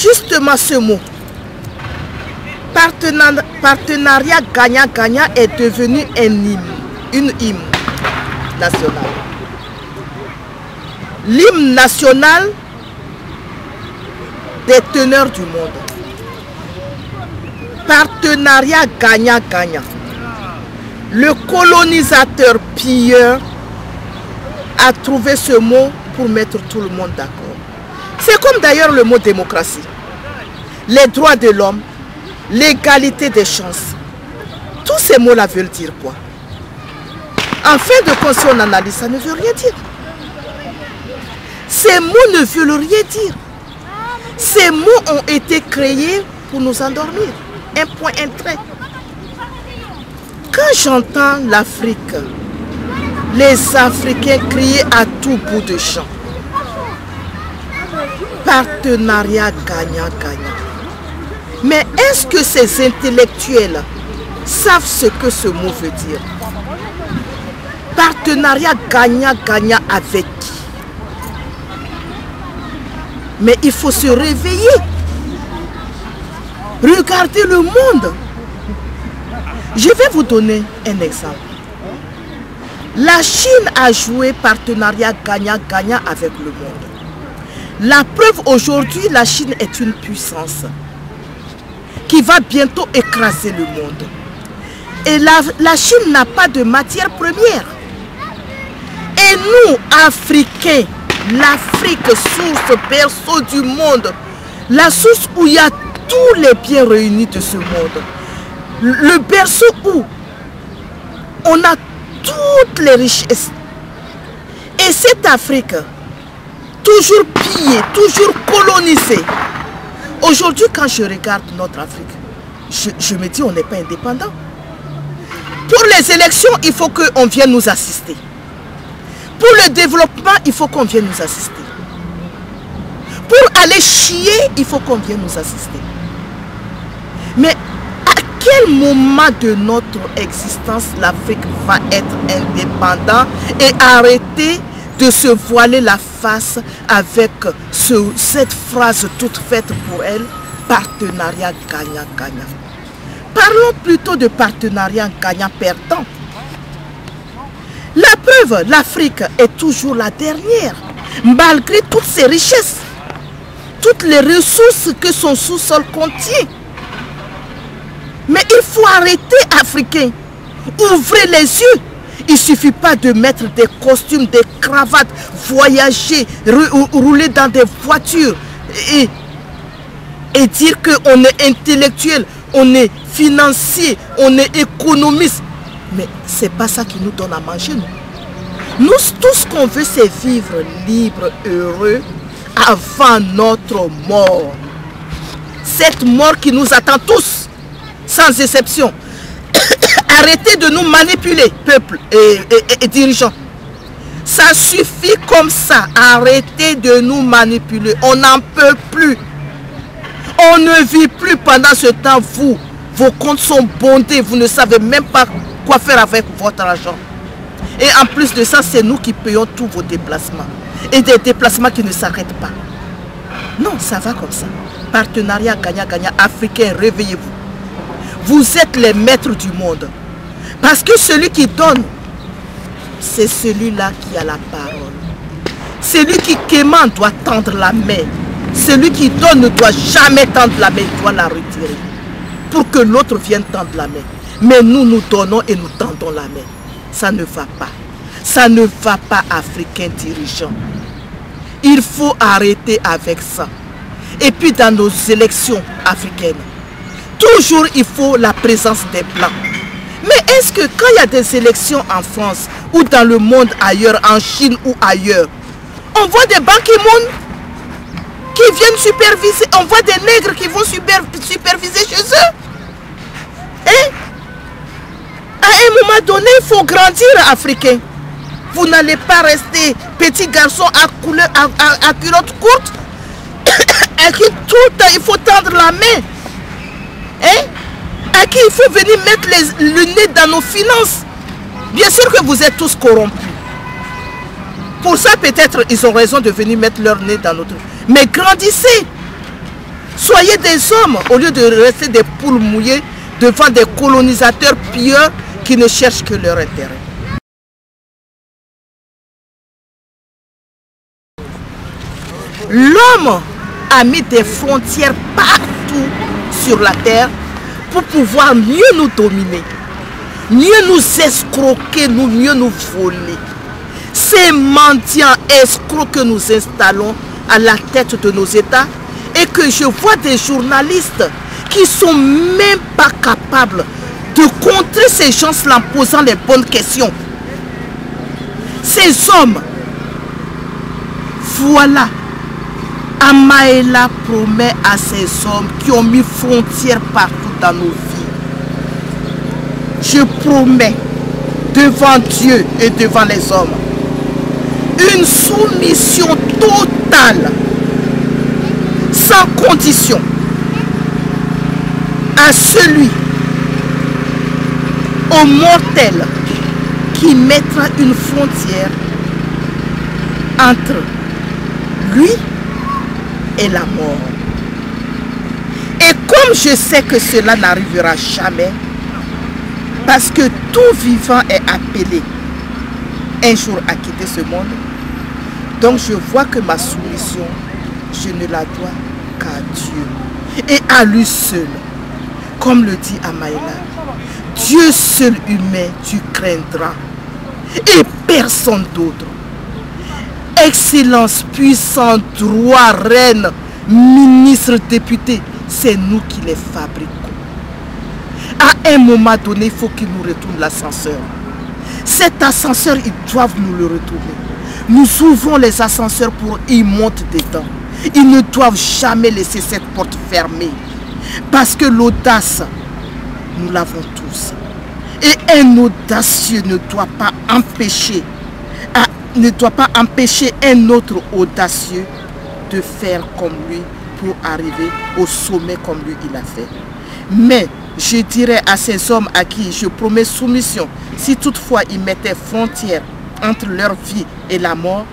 Justement ce mot, partenariat gagnant-gagnant est devenu une hymne nationale. L'hymne national des teneurs du monde. Partenariat gagnant-gagnant. Le colonisateur pilleur a trouvé ce mot pour mettre tout le monde d'accord. C'est comme d'ailleurs le mot démocratie. Les droits de l'homme, l'égalité des chances. Tous ces mots-là veulent dire quoi? En fin de compte, si on analyse, ça ne veut rien dire. Ces mots ne veulent rien dire. Ces mots ont été créés pour nous endormir. Un point, un trait. Quand j'entends l'Afrique, les Africains crier à tout bout de champ, partenariat gagnant-gagnant. Mais est-ce que ces intellectuels savent ce que ce mot veut dire? Partenariat gagnant-gagnant avec qui? Mais il faut se réveiller. Regardez le monde. Je vais vous donner un exemple. La Chine a joué partenariat gagnant-gagnant avec le monde. La preuve aujourd'hui, la Chine est une puissance qui va bientôt écraser le monde. Et la Chine n'a pas de matière première. Et nous, Africains, l'Afrique, source, berceau du monde, la source où il y a tous les biens réunis de ce monde, le berceau où on a toutes les richesses. Et cette Afrique, toujours pillée, toujours colonisée. Aujourd'hui, quand je regarde notre Afrique, je me dis on n'est pas indépendant. Pour les élections, il faut qu'on vienne nous assister. Pour le développement, il faut qu'on vienne nous assister. Pour aller chier, il faut qu'on vienne nous assister. Mais à quel moment de notre existence l'Afrique va être indépendante et arrêter de se voiler la face avec cette phrase toute faite pour elle, partenariat gagnant-gagnant. Parlons plutôt de partenariat gagnant-perdant. La preuve, l'Afrique est toujours la dernière, malgré toutes ses richesses, toutes les ressources que son sous-sol contient. Mais il faut arrêter, Africains. Ouvrez les yeux. Il ne suffit pas de mettre des costumes, des cravates, voyager, rouler dans des voitures et dire qu'on est intellectuel, on est financier, on est économiste. Mais ce n'est pas ça qui nous donne à manger, nous. Nous, tout ce qu'on veut, c'est vivre libre, heureux, avant notre mort. Cette mort qui nous attend tous, sans exception. Arrêtez de nous manipuler, peuple et dirigeants. Ça suffit comme ça. Arrêtez de nous manipuler. On n'en peut plus. On ne vit plus pendant ce temps. Vos comptes sont bondés. Vous ne savez même pas quoi faire avec votre argent. Et en plus de ça, c'est nous qui payons tous vos déplacements. Et des déplacements qui ne s'arrêtent pas. Non, ça va comme ça. Partenariat gagnant-gagnant. Africain, réveillez-vous. Vous êtes les maîtres du monde. Parce que celui qui donne, c'est celui-là qui a la parole. Celui qui quémande doit tendre la main. Celui qui donne ne doit jamais tendre la main, il doit la retirer. Pour que l'autre vienne tendre la main. Mais nous, nous donnons et nous tendons la main. Ça ne va pas. Ça ne va pas, Africains dirigeants. Il faut arrêter avec ça. Et puis dans nos élections africaines, toujours il faut la présence des Blancs. Mais est-ce que quand il y a des élections en France ou dans le monde ailleurs, en Chine ou ailleurs, on voit des Ban Ki-moon qui viennent superviser, on voit des nègres qui vont superviser chez eux? Hein? À un moment donné, il faut grandir, Africain. Vous n'allez pas rester petit garçon à culotte courte à qui tout le temps il faut tendre la main. Hein? À qui il faut venir mettre le nez dans nos finances. Bien sûr que vous êtes tous corrompus. Pour ça, peut-être, ils ont raison de venir mettre leur nez dans notre... Mais grandissez. Soyez des hommes au lieu de rester des poules mouillées devant des colonisateurs pieux qui ne cherchent que leur intérêt. L'homme a mis des frontières partout sur la terre pour pouvoir mieux nous dominer, mieux nous escroquer, mieux nous voler. Ces mendiants escrocs que nous installons à la tête de nos États et que je vois des journalistes qui ne sont même pas capables de contrer ces gens-là en posant les bonnes questions. Ces hommes, voilà, Amaela promet à ces hommes qui ont mis frontières partout dans nos vies. Je promets devant Dieu et devant les hommes une soumission totale, sans condition, à celui, au mortel, qui mettra une frontière entre lui et la mort. Et comme je sais que cela n'arrivera jamais, parce que tout vivant est appelé un jour à quitter ce monde, donc je vois que ma soumission, je ne la dois qu'à Dieu et à lui seul. Comme le dit Amaela, Dieu seul humain tu craindras et personne d'autre. Excellence, puissance, droit, reine, ministre, député, c'est nous qui les fabriquons. À un moment donné, il faut qu'ils nous retournent l'ascenseur. Cet ascenseur, ils doivent nous le retourner. Nous ouvrons les ascenseurs pour y monter dedans. Ils ne doivent jamais laisser cette porte fermée. Parce que l'audace, nous l'avons tous. Et un audacieux ne doit pas empêcher un autre audacieux de faire comme lui pour arriver au sommet comme lui il a fait. Mais je dirais à ces hommes à qui je promets soumission, si toutefois ils mettaient frontière entre leur vie et la mort,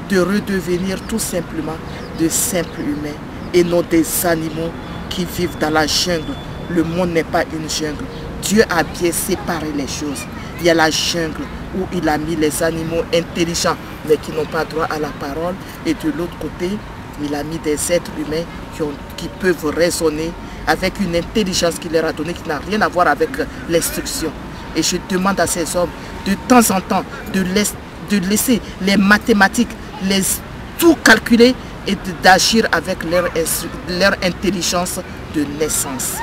de redevenir tout simplement de simples humains et non des animaux qui vivent dans la jungle. Le monde n'est pas une jungle. Dieu a bien séparé les choses. Il y a la jungle où il a mis les animaux intelligents mais qui n'ont pas droit à la parole, et de l'autre côté il a mis des êtres humains qui peuvent raisonner avec une intelligence qu'il leur a donnée qui n'a rien à voir avec l'instruction. Et je demande à ces hommes de temps en temps de laisser les mathématiques, tout calculer et d'agir avec leur intelligence de naissance.